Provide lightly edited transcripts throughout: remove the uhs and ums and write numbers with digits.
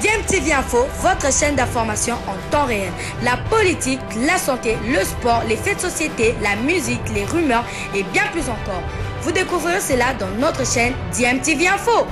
DMTV Info, votre chaîne d'information en temps réel. La politique, la santé, le sport, les faits de société, la musique, les rumeurs et bien plus encore. Vous découvrirez cela dans notre chaîne DMTV Info.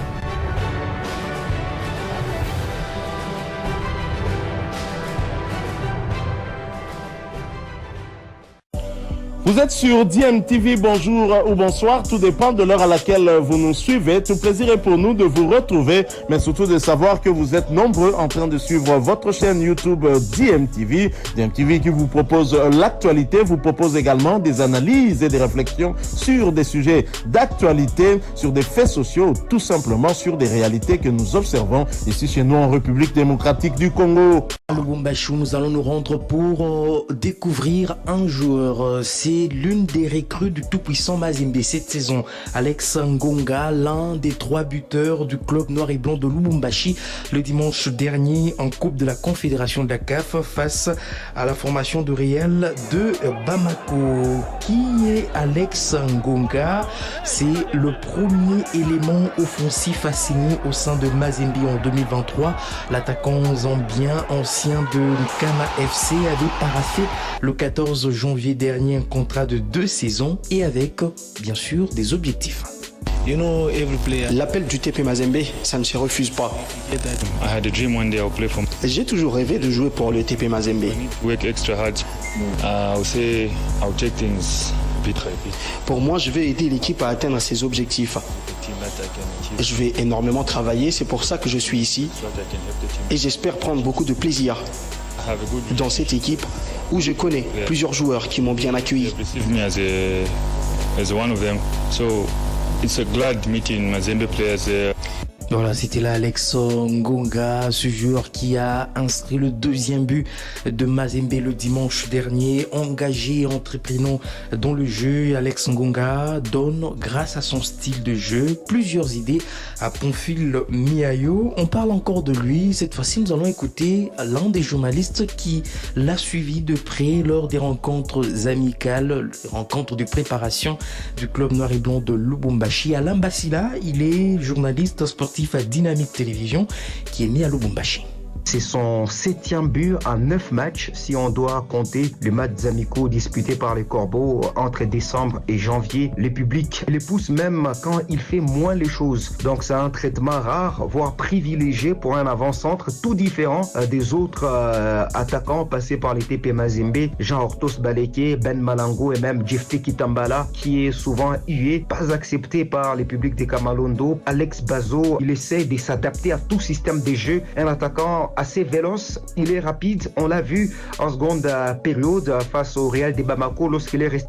Vous êtes sur DMTV, bonjour ou bonsoir, tout dépend de l'heure à laquelle vous nous suivez. Tout plaisir est pour nous de vous retrouver, mais surtout de savoir que vous êtes nombreux en train de suivre votre chaîne YouTube DMTV. DMTV qui vous propose l'actualité, vous propose également des analyses et des réflexions sur des sujets d'actualité, sur des faits sociaux, tout simplement sur des réalités que nous observons ici chez nous en République démocratique du Congo. À Lubumbashi, nous allons nous rendre pour découvrir un joueur. C'est l'une des recrues du tout-puissant Mazembe cette saison. Alex Ngonga, l'un des 3 buteurs du club noir et blanc de Lubumbashi, le dimanche dernier en Coupe de la Confédération de la CAF face à la formation de Real de Bamako. Qui est Alex Ngonga? C'est le premier élément offensif à signer au sein de Mazembe en 2023. L'attaquant zambien ancien de Nkana FC avait paraphé le 14 janvier dernier un contrat de 2 saisons et avec, bien sûr, des objectifs. L'appel du TP Mazembe, ça ne se refuse pas. J'ai toujours rêvé de jouer pour le TP Mazembe. Pour moi, je vais aider l'équipe à atteindre ses objectifs. Je vais énormément travailler, c'est pour ça que je suis ici. Et j'espère prendre beaucoup de plaisir dans cette équipe où je connais plusieurs joueurs qui m'ont bien accueilli. Voilà, c'était là Alex Ngonga, ce joueur qui a inscrit le 2e but de Mazembe le dimanche dernier. Engagé et entreprenant dans le jeu, Alex Ngonga donne, grâce à son style de jeu, plusieurs idées à Pamphile Miayo. On parle encore de lui. Cette fois-ci, nous allons écouter l'un des journalistes qui l'a suivi de près lors des rencontres amicales, rencontres de préparation du club noir et blanc de Lubumbashi. Alain Bassila, il est journaliste sportif à Dynamique Télévision qui est né à Lubumbashi. C'est son 7e but en 9 matchs si on doit compter les matchs amicaux disputés par les Corbeaux entre décembre et janvier. Le public les pousse même quand il fait moins les choses. Donc c'est un traitement rare, voire privilégié pour un avant-centre tout différent des autres attaquants passés par les TP Mazembe, Jean Hortos Baleke, Ben Malango et même Jefte Kitambala qui est souvent hué, pas accepté par les publics des Kamalondo. Alex Bazo, il essaie de s'adapter à tout système de jeu. Un attaquant assez véloce, il est rapide, on l'a vu en seconde période face au Real de Bamako lorsqu'il est resté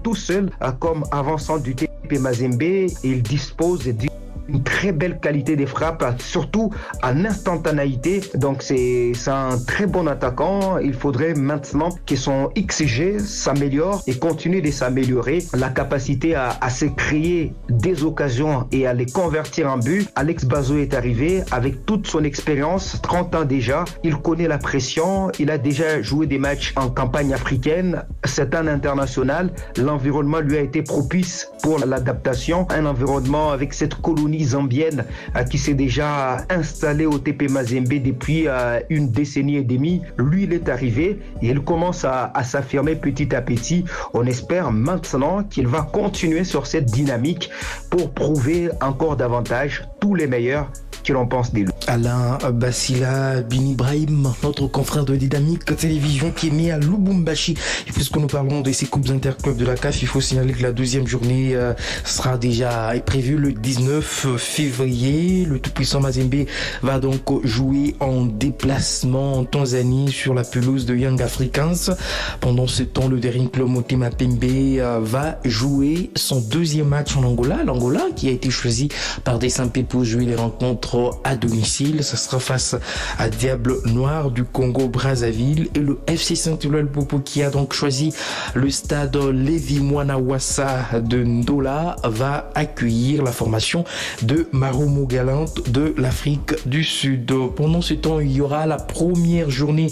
tout seul comme avant-centre du TP Mazembe. Il dispose d'une très belle qualité des frappes, surtout en instantanéité. Donc c'est un très bon attaquant. Il faudrait maintenant que son XG s'améliore et continue de s'améliorer. La capacité à se créer des occasions et à les convertir en but. Alex Bazo est arrivé avec toute son expérience, 30 ans déjà. Il connaît la pression. Il a déjà joué des matchs en campagne africaine. C'est un international. L'environnement lui a été propice pour l'adaptation. Un environnement avec cette colonie zambienne qui s'est déjà installée au TP Mazembe depuis une décennie et demie. Lui, il est arrivé et il commence à s'affirmer petit à petit. On espère maintenant qu'il va continuer sur cette dynamique pour prouver encore davantage tous les meilleurs que l'on pense de lui. Alain Bassila Bin Ibrahim, notre confrère de Dynamique Télévision qui est né à Lubumbashi. Et puisque nous parlons de ces coupes interclubs de la CAF, il faut signaler que la 2e journée sera déjà prévue le 19 février. Le tout-puissant Mazembe va donc jouer en déplacement en Tanzanie sur la pelouse de Young Africans. Pendant ce temps, le Daring Club Motema Pembe va jouer son 2e match en Angola. L'Angola qui a été choisi par Desampé pour jouer les rencontres à domicile. Ça sera face à Diable Noir du Congo Brazzaville et le FC Saint-Éloi-le-Popo qui a donc choisi le stade Lévi Mwanawasa de Ndola va accueillir la formation de Marumo Galante de l'Afrique du Sud. Pendant ce temps, il y aura la première journée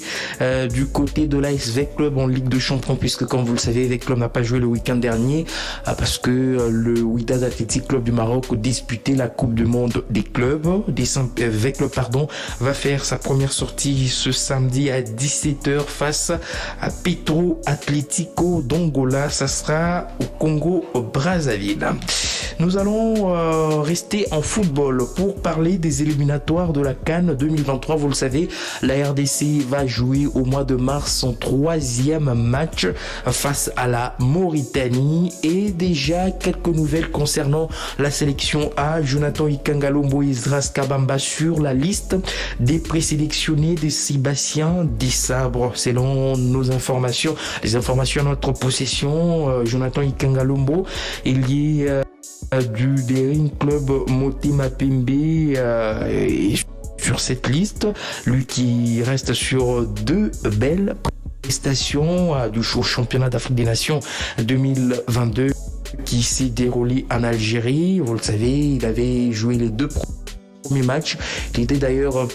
du côté de l'AS Vec Club en Ligue de Champions puisque comme vous le savez, Vec Club n'a pas joué le week-end dernier parce que le Wydad Athletic Club du Maroc disputait la Coupe du Monde des clubs. Des Vec va faire sa première sortie ce samedi à 17h face à Petro Atlético d'Angola. Ça sera au Congo Brazzaville. Nous allons rester en football pour parler des éliminatoires de la CAN 2023. Vous le savez, la RDC va jouer au mois de mars son 3e match face à la Mauritanie. Et déjà quelques nouvelles concernant la sélection A. Jonathan Ikangalombo et Esdras Kabamba sur la liste des présélectionnés de Sébastien Desabre. Selon nos informations, les informations à notre possession, Jonathan Ikangalombo, il est du Daring Club Motema Pembe sur cette liste, lui qui reste sur 2 belles prestations du championnat d'Afrique des Nations 2022 qui s'est déroulé en Algérie. Vous le savez, il avait joué les 2 premiers matchs. Il était d'ailleurs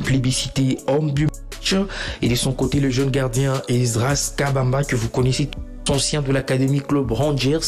plébiscité homme du match. Et de son côté, le jeune gardien Esdras Kabamba, que vous connaissez, ancien de l'Académie Club Rangers,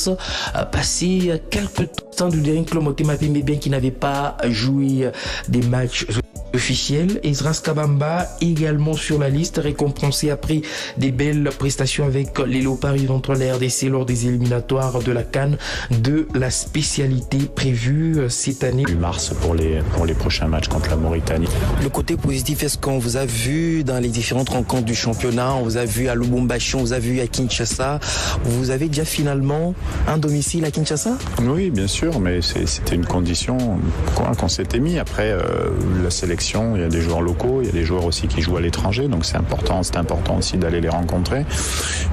a passé quelques temps du Daring Club Motema Pembe, bien qu'il n'avait pas joué des matchs officiel. Esdras Kabamba également sur la liste, récompensé après des belles prestations avec les Léopards contre la RDC lors des éliminatoires de la CAN de la spécialité prévue cette année. Mars pour les prochains matchs contre la Mauritanie. Le côté positif, est-ce qu'on vous a vu dans les différentes rencontres du championnat, on vous a vu à Lubumbashi, on vous a vu à Kinshasa, vous avez déjà finalement un domicile à Kinshasa? Oui, bien sûr, mais c'était une condition qu'on s'était mis. Après, la sélection, il y a des joueurs locaux, il y a des joueurs aussi qui jouent à l'étranger, donc c'est important aussi d'aller les rencontrer.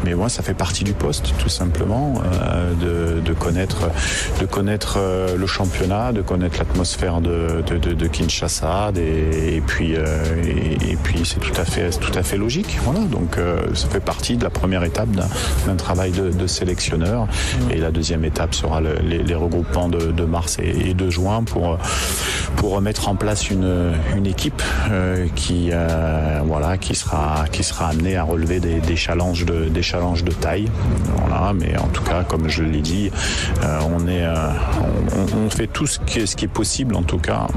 Mais moi, ça fait partie du poste, tout simplement, de connaître le championnat, de connaître l'atmosphère de Kinshasa, et puis c'est tout à fait logique. Voilà, donc ça fait partie de la première étape d'un travail de sélectionneur. Et la deuxième étape sera les regroupements de mars et de juin pour mettre en place une équipe qui sera amenée à relever des challenges de taille. Voilà, mais en tout cas, comme je l'ai dit, on fait tout ce qui est possible, en tout cas,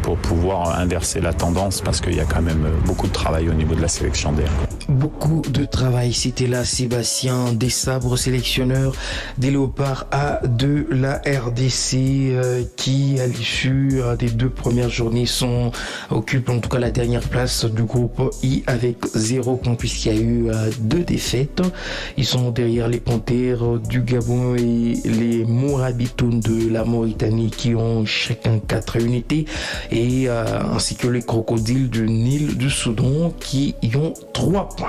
pour pouvoir inverser la tendance, parce qu'il y a quand même beaucoup de travail au niveau de la sélection d'air. Beaucoup de travail, c'était là Sébastien Desabre, sélectionneur des Léopards A de la RDC, qui à l'issue des 2 premières journées occupe en tout cas la dernière place du groupe I avec 0 points puisqu'il y a eu 2 défaites. Ils sont derrière les Panthères du Gabon et les Mourabitoun de la Mauritanie qui ont chacun 4 unités, et ainsi que les Crocodiles du Nil du Soudan qui y ont 3 points.